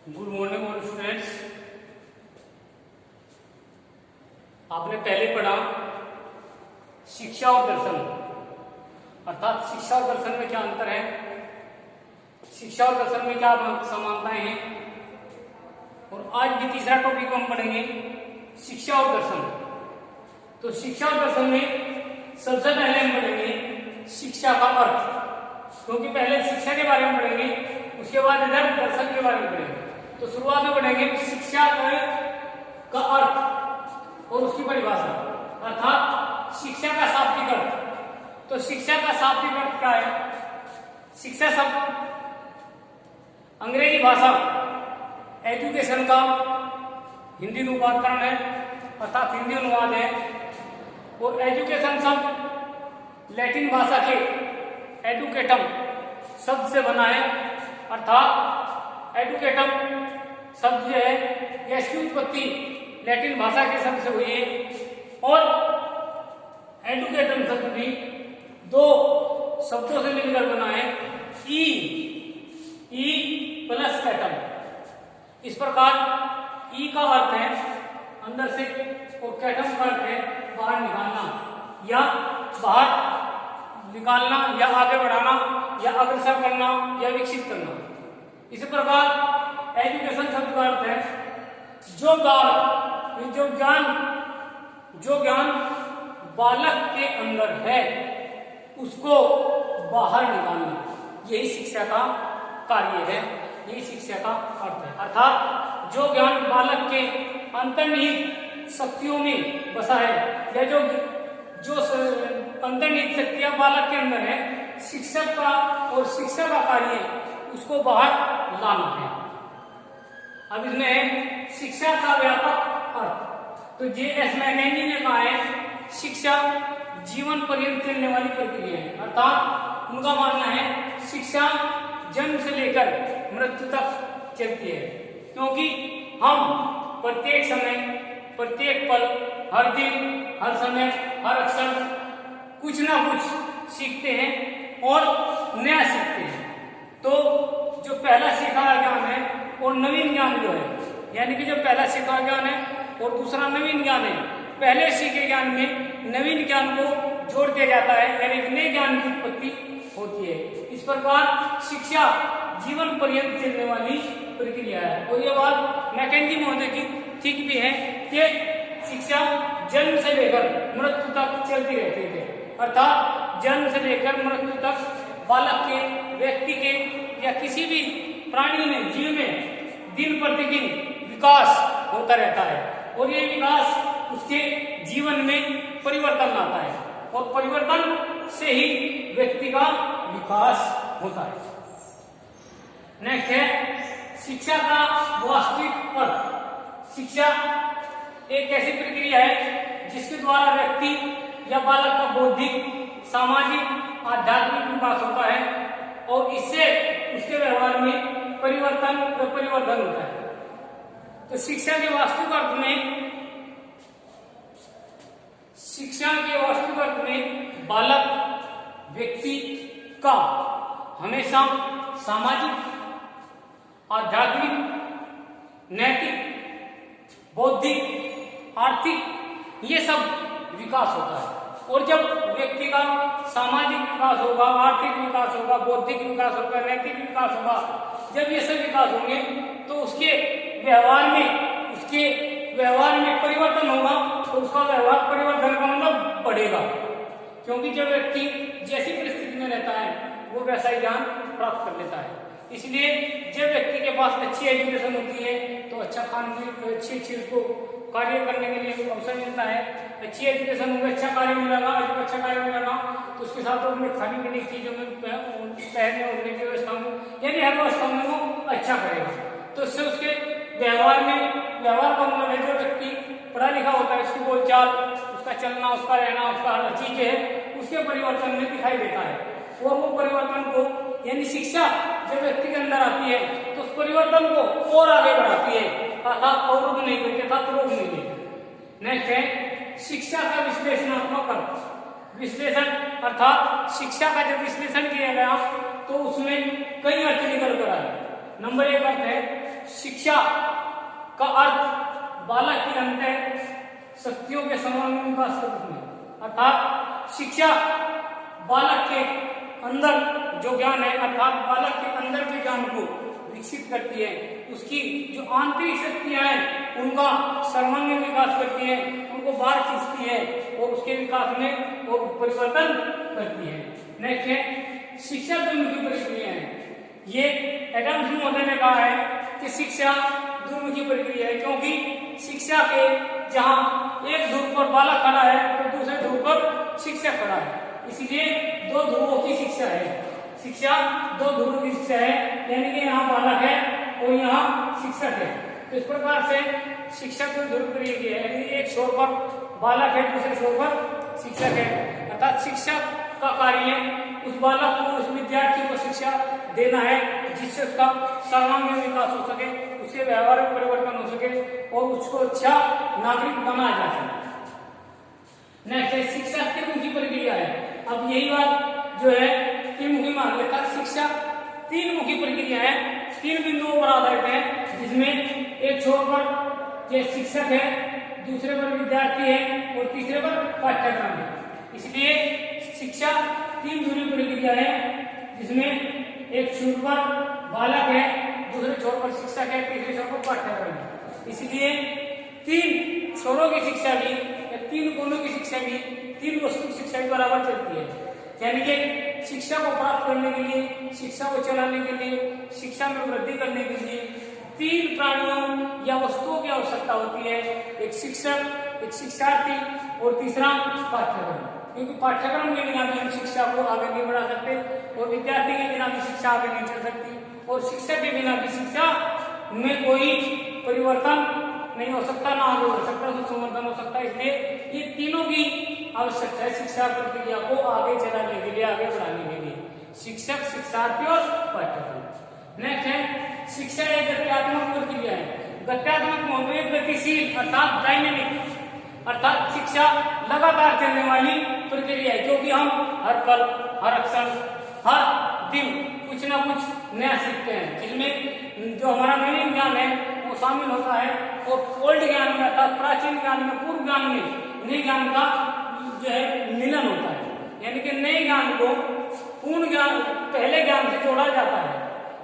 Good morning all students. आपने पहले पढ़ा शिक्षा और दर्शन, अर्थात शिक्षा और दर्शन में क्या अंतर है, शिक्षा और दर्शन में क्या समानताएं हैं। और आज भी तीसरा टॉपिक हम पढ़ेंगे शिक्षा और दर्शन। तो शिक्षा और दर्शन में सबसे पहले हम पढ़ेंगे शिक्षा का अर्थ, क्योंकि पहले शिक्षा के बारे में पढ़ेंगे, उसके बाद इधर दर्शन के बारे में पढ़ेंगे। तो शुरुआत में पढ़ेंगे शिक्षा का अर्थ और उसकी परिभाषा, अर्थात शिक्षा का शाब्दिक अर्थ। तो शिक्षा का शाब्दिक अर्थ क्या है? शिक्षा शब्द अंग्रेजी भाषा एजुकेशन का हिंदी रूपांतरण है, अर्थात हिंदी अनुवाद है। और एजुकेशन शब्द लैटिन भाषा के एडुकेटम शब्द से बना है, अर्थात एडुकेटम शब्द जो है यह इसकी उत्पत्ति लैटिन भाषा के शब्द से हुई है। और एडुकेटम शब्द भी दो शब्दों से मिलकर बना है, ई प्लस कैटम। इस प्रकार ई का अर्थ है अंदर से और कैटम का अर्थ है बाहर निकालना या बाहर निकालना या आगे बढ़ाना या अग्रसर करना या विकसित करना। इसी प्रकार एजुकेशन शब्द का अर्थ है जो ज्ञान बालक के अंदर है उसको बाहर निकालना। यही शिक्षा का कार्य है, यही शिक्षा का अर्थ है। अर्थात जो ज्ञान बालक के अंतर्निहित शक्तियों में बसा है या जो अंतर्निहित शक्तियां बालक के अंदर है, शिक्षक का और शिक्षा का कार्य उसको बाहर लाना है। अब इसमें शिक्षा का व्यापक अर्थ तो जे.एस. मैकेंजी ने कहा है शिक्षा जीवन पर्यंत चलने वाली प्रक्रिया है। अर्थात उनका मानना है शिक्षा जन्म से लेकर मृत्यु तक चलती है, क्योंकि हम प्रत्येक समय प्रत्येक पल हर दिन हर समय हर अक्षर कुछ ना कुछ सीखते हैं और नया सीखते हैं। तो जो पहला सीखा हुआ ज्ञान है और नवीन ज्ञान जो है, यानी कि जो पहला सीखा हुआ ज्ञान है और दूसरा नवीन ज्ञान है, पहले सीखे ज्ञान में नवीन ज्ञान को जोड़ दिया जाता है, यानी कि नए ज्ञान की उत्पत्ति होती है। इस प्रकार शिक्षा जीवन पर्यंत चलने वाली प्रक्रिया है। और ये बात मैकेंजी महोदय की ठीक भी है कि शिक्षा जन्म से लेकर मृत्यु तक चलती रहती है। अर्थात जन्म से लेकर मृत्यु तक बालक के, व्यक्ति के या किसी भी प्राणी में, जीव में दिन प्रतिदिन विकास होता रहता है और ये विकास उसके जीवन में परिवर्तन लाता है और परिवर्तन से ही व्यक्ति का विकास होता है। नेक्स्ट है शिक्षा का वास्तविक अर्थ। शिक्षा एक ऐसी प्रक्रिया है जिसके द्वारा व्यक्ति या बालक का बौद्धिक, सामाजिक, आध्यात्मिक विकास होता है और इससे उसके व्यवहार में परिवर्तन होता है। तो शिक्षा के वास्तविक अर्थ में बालक व्यक्ति का हमेशा सामाजिक, आध्यात्मिक, नैतिक, बौद्धिक, आर्थिक ये सब विकास होता है। और जब व्यक्ति का सामाजिक विकास होगा, आर्थिक विकास होगा, बौद्धिक विकास होगा, नैतिक विकास होगा, जब ये सब विकास होंगे तो उसके व्यवहार में परिवर्तन होगा तो उसका व्यवहार परिवर्तन का मतलब बढ़ेगा, क्योंकि जब व्यक्ति जैसी परिस्थिति में रहता है वो वैसा ही ज्ञान प्राप्त कर लेता है। इसलिए जब व्यक्ति के पास अच्छी एजुकेशन होती है तो अच्छा अच्छी चीज को कार्य करने के लिए अवसर मिलता है। अच्छी एजुकेशन होगी, अच्छा कार्य मिलेगा, जब अच्छा कार्य मिलेगा तो उसके साथ अपने खाने पीने की चीजों में, पहनने ओढ़ने की व्यवस्था में, यानी हर व्यवस्था में वो अच्छा करेगा। तो उससे उसके व्यवहार का मतलब है जो व्यक्ति पढ़ा लिखा होता है उसकी बोलचाल, उसका चलना, उसका रहना, उसका हर चीज है उसके परिवर्तन में दिखाई देता है। और वो परिवर्तन को, यानी शिक्षा जब व्यक्ति के अंदर आती है तो उस परिवर्तन को और आगे बढ़ाती है, अर्थात अवरुद्ध नहीं करती, अर्थात रोक नहीं देती। नेक्स्ट है शिक्षा का विश्लेषणात्मक अर्थ। विश्लेषण अर्थात शिक्षा का जब विश्लेषण किया गया तो उसमें कई अर्थ निकल कर आए। नंबर एक अर्थ है शिक्षा का अर्थ बालक की अंतर शक्तियों के सर्वांगीण विकास के रूप में, अर्थात शिक्षा बालक के अंदर जो ज्ञान है, अर्थात बालक के अंदर के ज्ञान को विकसित करती है, उसकी जो आंतरिक शक्तियां हैं उनका सर्वांगीण विकास करती है, उनको बाहर खींचती है और उसके विकास में वो परिवर्तन करती है। नेक्स्ट है शिक्षा द्विमुखी प्रक्रिया है। ये एडम महोदय ने कहा है कि शिक्षा द्विमुखी प्रक्रिया है, क्योंकि शिक्षा के जहां एक ध्रुव पर बालक खड़ा है तो दूसरे ध्रुव पर शिक्षक खड़ा है, इसलिए दो ध्रुवों की शिक्षा है। शिक्षा दो ध्रुवों की शिक्षा है, यानी कि यहाँ बालक है और यहाँ शिक्षक है। तो इस प्रकार से शिक्षा को ध्रुव प्रक्रिया है, यानी एक छोर पर बालक है, दूसरे छोर पर शिक्षक है। अर्थात शिक्षक का कार्य उस बालक को, उस विद्यार्थी को शिक्षा देना है जिससे उसका सर्वांगीण विकास हो सके, उसके व्यवहार में परिवर्तन हो सके और उसको अच्छा नागरिक बनाया जा सके। नेक्स्ट है शिक्षा त्रिमुखी प्रक्रिया है। अब यही बात जो है त्रिमुखी मान लेता, शिक्षा तीन मुखी प्रक्रिया है, तीन बिंदुओं पर आधारित है, जिसमें एक छोर पर जो शिक्षक है, दूसरे पर विद्यार्थी है और तीसरे पर पाठ्यक्रम है। इसलिए शिक्षा तीन ध्रुवीय प्रक्रिया है, जिसमें एक छोर पर बालक है, दूसरे छोर पर शिक्षक है, तीसरे छोर पर पाठ्यक्रम है। इसलिए तीन छोरों की शिक्षा भी या तीन कोणों की शिक्षा भी, तीन वस्तु की शिक्षा भी बराबर चलती है। यानी कि शिक्षा को प्राप्त करने के लिए, शिक्षा को चलाने के लिए, शिक्षा में वृद्धि करने के लिए तीन प्राणियों या वस्तुओं की आवश्यकता होती है, एक शिक्षक, एक शिक्षार्थी और तीसरा पाठ्यक्रम। क्योंकि पाठ्यक्रम के बिना भी हम शिक्षा को आगे नहीं बढ़ा सकते और विद्यार्थी के बिना भी शिक्षा आगे नहीं चल सकती और शिक्षक के बिना भी शिक्षा में कोई परिवर्तन नहीं हो सकता, ना आगे बढ़ सकता, उसमें संवर्धन हो सकता है। इसलिए ये तीनों की आवश्यकता है शिक्षा प्रक्रिया को आगे चलाने के लिए, आगे बढ़ाने के लिए, शिक्षक, शिक्षार्थी और पाठ्यक्रम। नेक्स्ट है शिक्षा एक गत्यात्मक प्रक्रिया है। गत्यात्मक मतलब गतिशील अर्थात डायनेमिक, अर्थात शिक्षा लगातार चलने वाली प्रक्रिया है, क्योंकि हम हर पल, हर क्षण, हर दिन कुछ ना कुछ नया सीखते हैं, जिसमें जो हमारा नवीन ज्ञान है वो शामिल होता है और ओल्ड ज्ञान में अर्थात प्राचीन ज्ञान में, पूर्व ज्ञान में नए ज्ञान का जो है मिलन होता है। यानी कि नए ज्ञान को पूर्ण ज्ञान, पहले ज्ञान से जोड़ा जाता है,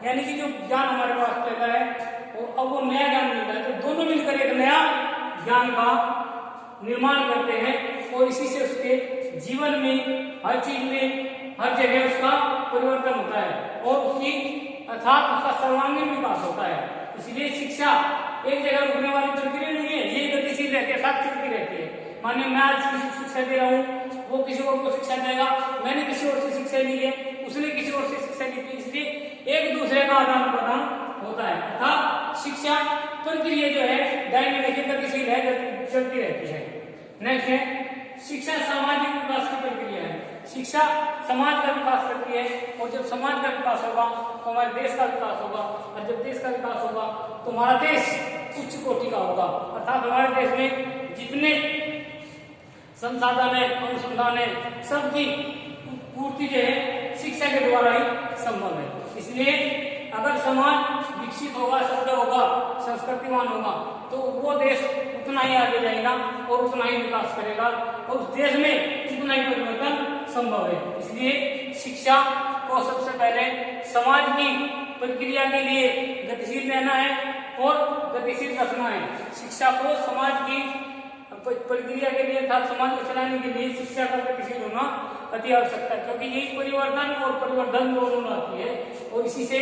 यानी कि जो ज्ञान हमारे पास पहला है और अब वो नया ज्ञान मिलता है, तो दोनों मिलकर एक नया ज्ञान का निर्माण करते हैं और इसी से उसके जीवन में, हर चीज में, हर जगह उसका परिवर्तन होता है और उसकी अर्थात उसका सर्वांगीण विकास होता है। इसलिए शिक्षा एक जगह रुकने वाली प्रक्रिया नहीं है, ये गतिशील रहती है, साथ चलती रहती है। मानिए मैं आज किसी को शिक्षा दे रहा हूँ, वो किसी और को शिक्षा देगा, मैंने किसी और से शिक्षा ली है, उसने किसी और से शिक्षा ली थी, इसलिए एक दूसरे का आदान प्रदान होता है। अर्थात शिक्षा प्रक्रिया जो है डायनेमिक, गतिशील है, चलती रहती है। नेक्स्ट है शिक्षा सामाजिक विकास की प्रक्रिया है। शिक्षा समाज का विकास करती है और जब समाज का विकास होगा तो हमारे देश का विकास होगा और जब देश का विकास होगा तो हमारा देश उच्च कोटि का होगा। अर्थात हमारे देश में जितने संसाधन है, अनुसंधान है, सबकी पूर्ति जो है शिक्षा के द्वारा ही संभव है। इसलिए अगर समाज विकसित होगा, सभ्य होगा, संस्कृतिवान होगा तो वो देश उतना ही आगे जाएगा और उतना ही विकास करेगा और उस देश में उतना ही परिवर्तन संभव है। इसलिए शिक्षा को सबसे पहले समाज की प्रक्रिया के लिए गतिशील रहना है और गतिशील रखना है। शिक्षा को समाज की प्रक्रिया के लिए अर्थात समाज को चलाने के लिए शिक्षा का गतिशील होना अति आवश्यकता है, क्योंकि यही परिवर्तन और परिवर्धन दोनों लाती है और इसी से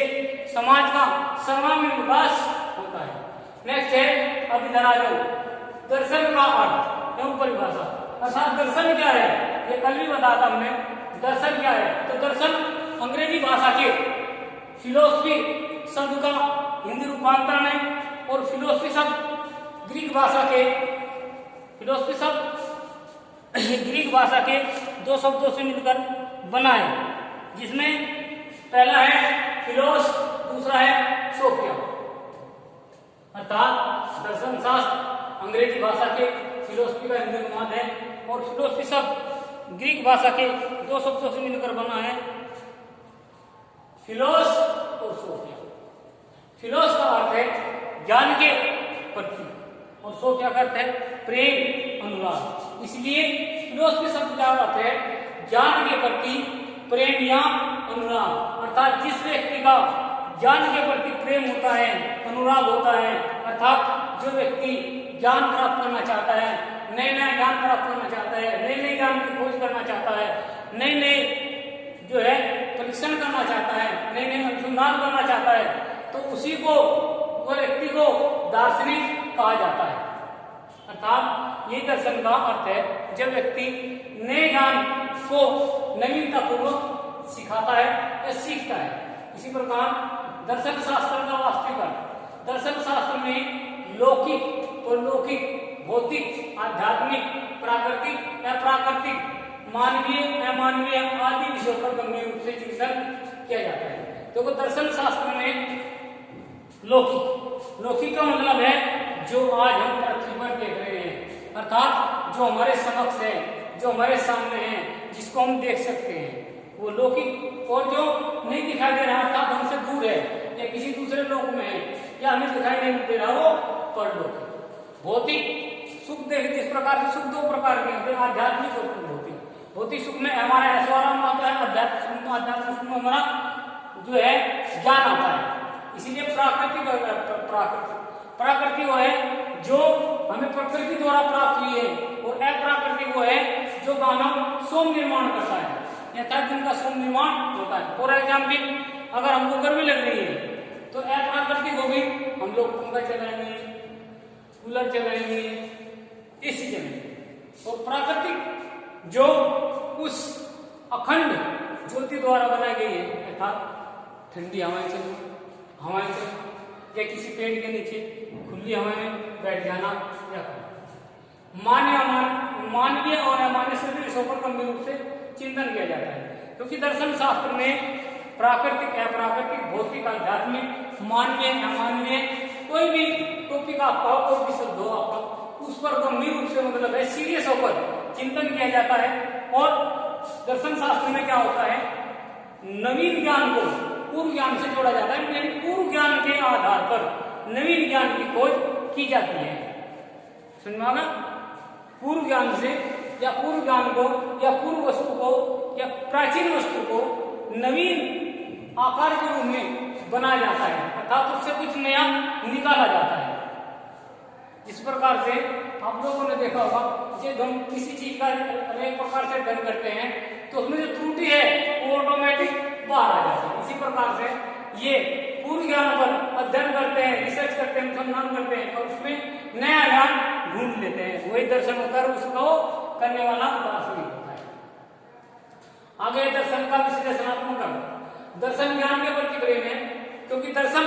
समाज का सर्वांगीण विकास होता है। नेक्स्ट है, अब इधर आ जाओ, दर्शन का अर्थ एवं परिभाषा। अर्थात दर्शन क्या है, ये कल भी बताया था हमने। दर्शन क्या है, तो दर्शन अंग्रेजी भाषा के फिलोसफी शब्द का हिंदी रूपांतरण है और फिलोसफी शब्द ग्रीक भाषा के, फिलोसफी शब्द ग्रीक भाषा के दो शब्दों से मिलकर बना है, जिसमें पहला है फिलोस, दूसरा है सोफिया। अर्थात दर्शन शास्त्र अंग्रेजी भाषा के फिलोसफी का हिंदी अनुवाद है और फिलोसफी शब्द ग्रीक भाषा के दो शब्दों से मिलकर बना है, फिलोस और सोफिया। फिलोस का अर्थ है ज्ञान के प्रति, और सो क्या करते हैं, प्रेम अनुराग। इसलिए फिलोसफी शब्द क्या होते हैं, ज्ञान के प्रति प्रेम या अनुराग। अर्थात जिस व्यक्ति का ज्ञान के प्रति प्रेम होता है, अनुराग होता है, अर्थात जो व्यक्ति ज्ञान प्राप्त करना चाहता है, नए नए ज्ञान प्राप्त करना चाहता है, नए नए ज्ञान की खोज करना चाहता है, नए नए जो है परीक्षण करना चाहता है, नए नए अनुसंधान करना चाहता है, तो उसी को, वह व्यक्ति को दार्शनिक कहा जाता है। अर्थात ये दर्शन का अर्थ है जब व्यक्ति नए ज्ञान को नवीनता पूर्वक सिखाता है या सीखता है। इसी प्रकार दर्शन शास्त्र का वास्तविक अर्थ, दर्शन शास्त्र में लौकिक और लौकिक, भौतिक, आध्यात्मिक, प्राकृतिक, अप्राकृतिक, मानवीय, अमानवीय आदि विषयों पर गंभीर रूप से चिंतन किया जाता है। तो दर्शन शास्त्र में लौकिक, लौकिक का मतलब है जो आज हम पृथ्वी पर देख रहे हैं, अर्थात जो हमारे समक्ष है, जो हमारे सामने है, जिसको हम देख सकते हैं, वो लौकिक। और जो नहीं दिखाई दे रहा, अर्थात हमसे दूर है या किसी दूसरे लोक में है या हमें दिखाई नहीं दे रहा, वो परलौकिक। भौतिक सुख देख, जिस प्रकार से सुख दो प्रकार के होते हैं, आध्यात्मिक और भौतिक। भौतिक सुख में हमारा ऐश्वर्य आता है, आध्यात्मिक सुख में हमारा जो है ज्ञान आता है। इसीलिए प्राकृतिक प्राकृतिक वो है जो हमें प्रकृति द्वारा प्राप्त हुई है, और अप्राकृतिक वो है जो मानव स्वयं निर्माण करता है, यथार्थ जिनका स्वयं निर्माण होता है। फॉर एग्जाम्पल, अगर हमको गर्मी लग रही है तो अप्राकृतिक होगी, हम लोग पंखा चलाएंगे, कूलर चलाएंगे, एसी चलाएंगे। और प्राकृतिक जो उस अखंड ज्योति द्वारा बनाई गई है, अर्थात ठंडी हवाएं चलना, हवाएं चलना, या किसी पेड़ के नीचे खुली हवा में बैठ जाना, या मानवीय और अमानवीय सभी विषयों पर गंभीर रूप से चिंतन किया जाता है। क्योंकि दर्शन शास्त्र में प्राकृतिक, अप्राकृतिक, भौतिक, आध्यात्मिक, मानवीय, अमानवीय, कोई भी टॉपिक आपका, कोई भी शब्द हो आपका, उस पर गंभीर रूप से मतलब है सीरियस होकर चिंतन किया जाता है। और दर्शन शास्त्र में क्या होता है, नवीन ज्ञान को पूर्व ज्ञान से जोड़ा जाता है, यानी पूर्व ज्ञान के आधार पर नवीन ज्ञान की खोज की जाती है। समझ में आ गया? पूर्व ज्ञान से या पूर्व ज्ञान को या पूर्व वस्तु को या प्राचीन वस्तु को नवीन आकार के रूप में बनाया जाता है, अर्थात उससे कुछ नया निकाला जाता है। जिस प्रकार से आप लोगों ने देखा होगा, जब हम किसी चीज का अनेक प्रकार से अध्ययन करते हैं तो उसमें जो त्रुटि है वो ऑटोमेटिक बाहर आ जाती है। इसी प्रकार से ये पूर्व ज्ञान पर अध्ययन करते हैं, रिसर्च करते हैं, अनुसंधान करते हैं और उसमें नया ज्ञान ढूंढ लेते हैं। वही दर्शन होता है, उसको करने वाला दार्शनिक होता है। आगे दर्शन का विश्लेषणात्मक अर्थ, दर्शन ज्ञान के प्रति प्रेम है, क्योंकि दर्शन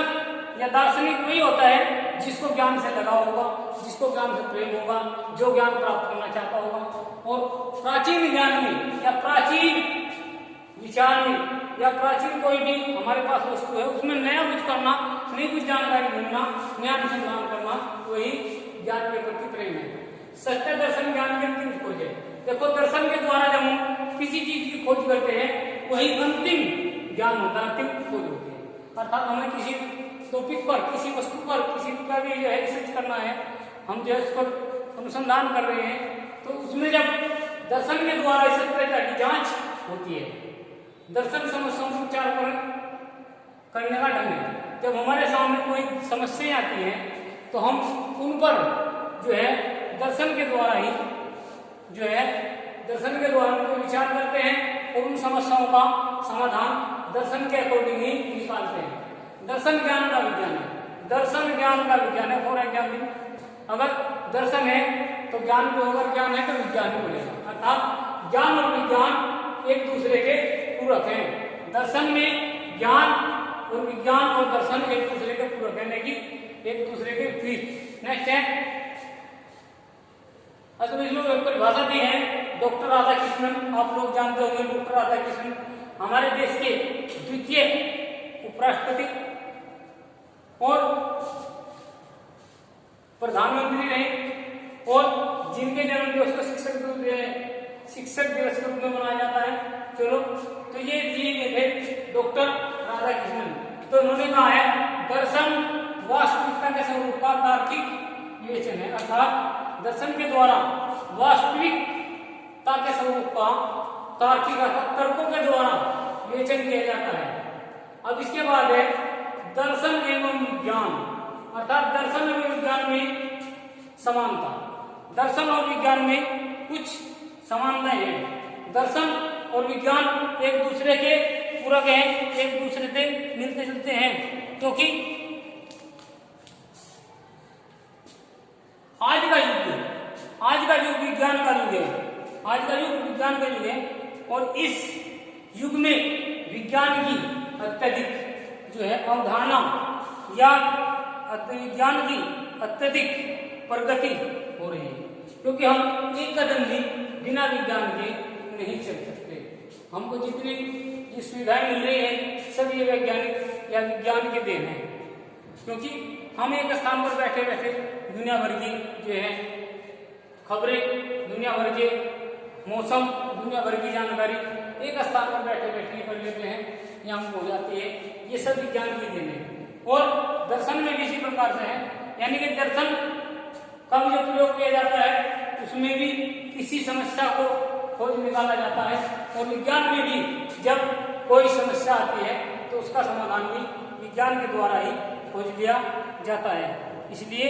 या दार्शनिक वही होता है जिसको ज्ञान से लगाव होगा, जिसको ज्ञान से प्रेम होगा, जो ज्ञान प्राप्त करना चाहता होगा। और प्राचीन ज्ञान में या प्राचीन विचार में या प्राचीन कोई भी हमारे पास वस्तु है, उसमें नया कुछ करना, नई कुछ जानकारी ढूंढना, नया अनुसंधान करना, वही ज्ञान के प्रति प्रेम है। सत्य दर्शन ज्ञान की अंतिम खोज है। देखो, दर्शन के द्वारा जब हम किसी चीज की खोज करते हैं, वही अंतिम ज्ञान होता है, अंतिम खोज होती है। अर्थात हमें किसी टॉपिक पर, किसी वस्तु पर, किसी का भी जो है रिसर्च करना है, हम जो है उस पर अनुसंधान कर रहे हैं, तो उसमें जब दर्शन के द्वारा सत्यता की जांच होती है, दर्शन समस्याओं को विचार करने का ढंग है। जब हमारे सामने कोई समस्या आती है तो हम उन पर जो है दर्शन के द्वारा ही जो है दर्शन के द्वारा उनको विचार करते हैं और उन समस्याओं का समाधान दर्शन के अकॉर्डिंग ही निकालते हैं। दर्शन ज्ञान का विज्ञान है, दर्शन ज्ञान का विज्ञान है। फॉर एग्जाम्पल, अगर दर्शन है तो ज्ञान भी होगा, ज्ञान है तो विज्ञान भी बनेगा। अर्थात ज्ञान और विज्ञान एक दूसरे के पूरक हैं। दर्शन में ज्ञान और विज्ञान और दर्शन एक दूसरे के पूरक है, लेकिन एक दूसरे के विपरीत। नेक्स्ट है, इसमें परिभाषा दी है डॉक्टर राधाकृष्णन। आप लोग जानते होंगे डॉक्टर राधाकृष्णन हमारे देश के द्वितीय उपराष्ट्रपति और प्रधानमंत्री रहे, और जिनके जन्म दिवस को शिक्षक दिवस के रूप में मनाया जाता है। चलो, तो ये दिए गए थे डॉक्टर राधाकृष्णन। तो उन्होंने कहा है दर्शन वास्तविकता के स्वरूप का तार्किक विवेचन है, अर्थात दर्शन के द्वारा वास्तविकता के स्वरूप का तार्किक अर्थात तर्कों के द्वारा विवेचन किया जाता है। अब इसके बाद है दर्शन एवं विज्ञान, अर्थात दर्शन एवं विज्ञान में समानता। दर्शन और विज्ञान में कुछ समानताएं हैं। दर्शन और विज्ञान एक दूसरे के पूरक हैं, एक दूसरे से मिलते जुलते हैं, क्योंकि आज का युग विज्ञान का युग है। आज का युग विज्ञान का युग है और इस युग में विज्ञान की अत्यधिक जो है अवधारणा या विज्ञान की अत्यधिक प्रगति हो रही है, क्योंकि हम एक कदम भी बिना विज्ञान के नहीं चल सकते। हमको जितनी सुविधाएं मिल रही है सब ये वैज्ञानिक या विज्ञान के देन है, क्योंकि हम एक स्थान पर बैठे बैठे दुनिया भर की जो है खबरें, दुनिया भर के मौसम, दुनिया भर की जानकारी एक स्थान पर बैठे बैठे कर लेते हैं, ये हमको हो जाती है। ये सब विज्ञान की देन है। और दर्शन में भी इसी प्रकार से है, यानी कि दर्शन का जो प्रयोग किया जाता है उसमें भी किसी समस्या को खोज निकाला जाता है, और विज्ञान में भी जब कोई समस्या आती है तो उसका समाधान भी विज्ञान के द्वारा ही खोज लिया जाता है। इसलिए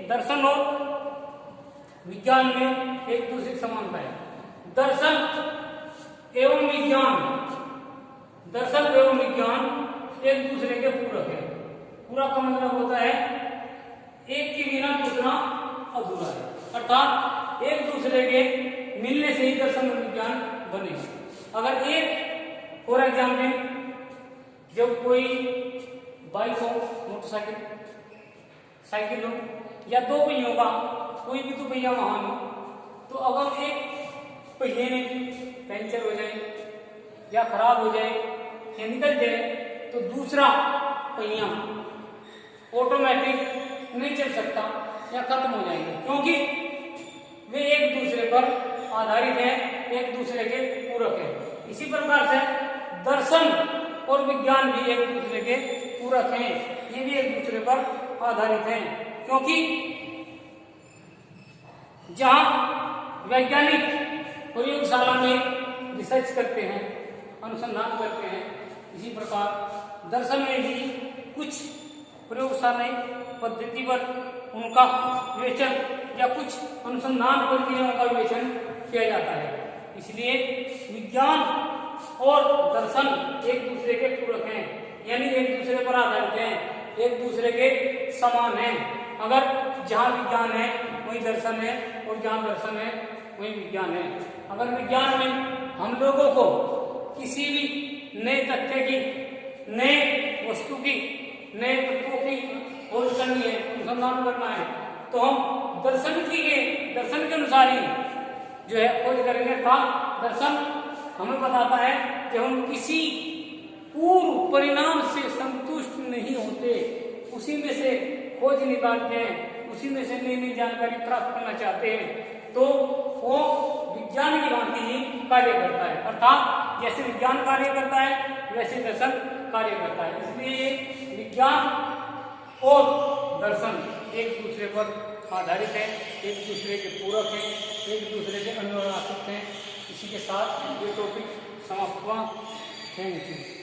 दर्शन और विज्ञान में एक दूसरे की समानता है। दर्शन एवं विज्ञान एक दूसरे के पूरक है। पूरक का मतलब होता है एक के बिना दूसरा अधूरा है, अर्थात एक दूसरे के मिलने से ही दर्शन और विज्ञान बने। अगर एक फॉर एग्जाम्पल जब कोई बाइक हो, मोटरसाइकिल, साइकिल हो या दो पहियों का कोई भी दो पहिया वाहन हो, तो अगर एक पहिए में पंचर हो जाए या खराब हो जाए या निकल जाए तो दूसरा पहिया ऑटोमेटिक नहीं चल सकता या खत्म हो जाएंगे, क्योंकि वे एक दूसरे पर आधारित हैं, एक दूसरे के पूरक हैं। इसी प्रकार से दर्शन और विज्ञान भी एक दूसरे के पूरक हैं, ये भी एक दूसरे पर आधारित हैं, क्योंकि जहां वैज्ञानिक प्रयोगशाला में रिसर्च करते हैं, अनुसंधान करते हैं, इसी प्रकार दर्शन में भी कुछ प्रयोगशालाएं पद्धति पर उनका विवेचन या कुछ अनुसंधान प्रक्रियाओं का विवेचन किया जाता है। इसलिए विज्ञान और दर्शन एक दूसरे के पूरक हैं, यानी एक दूसरे पर आधारित हैं, एक दूसरे के समान हैं। अगर जहाँ विज्ञान है वहीं दर्शन है, और जहाँ दर्शन है वहीं विज्ञान है। अगर विज्ञान में हम लोगों को किसी भी नए तथ्य की, नए वस्तु की, नए तत्वों की खोज करनी है, अनुसंधान करना है, तो हम दर्शन के अनुसार ही जो है खोज करेंगे। दर्शन हमें बताता है कि हम किसी पूर्व परिणाम से संतुष्ट नहीं होते, उसी में से खोज निकालते हैं, उसी में से नई नई जानकारी प्राप्त करना चाहते हैं, तो वो विज्ञान की भांति ही कार्य करता है। अर्थात जैसे विज्ञान कार्य करता है वैसे दर्शन कार्य करता है। इसलिए विज्ञान और दर्शन एक दूसरे पर आधारित है, एक दूसरे के पूरक हैं, एक दूसरे के अनुनासिक हैं। इसी के साथ ये टॉपिक समाप्त हुआ। Thank you.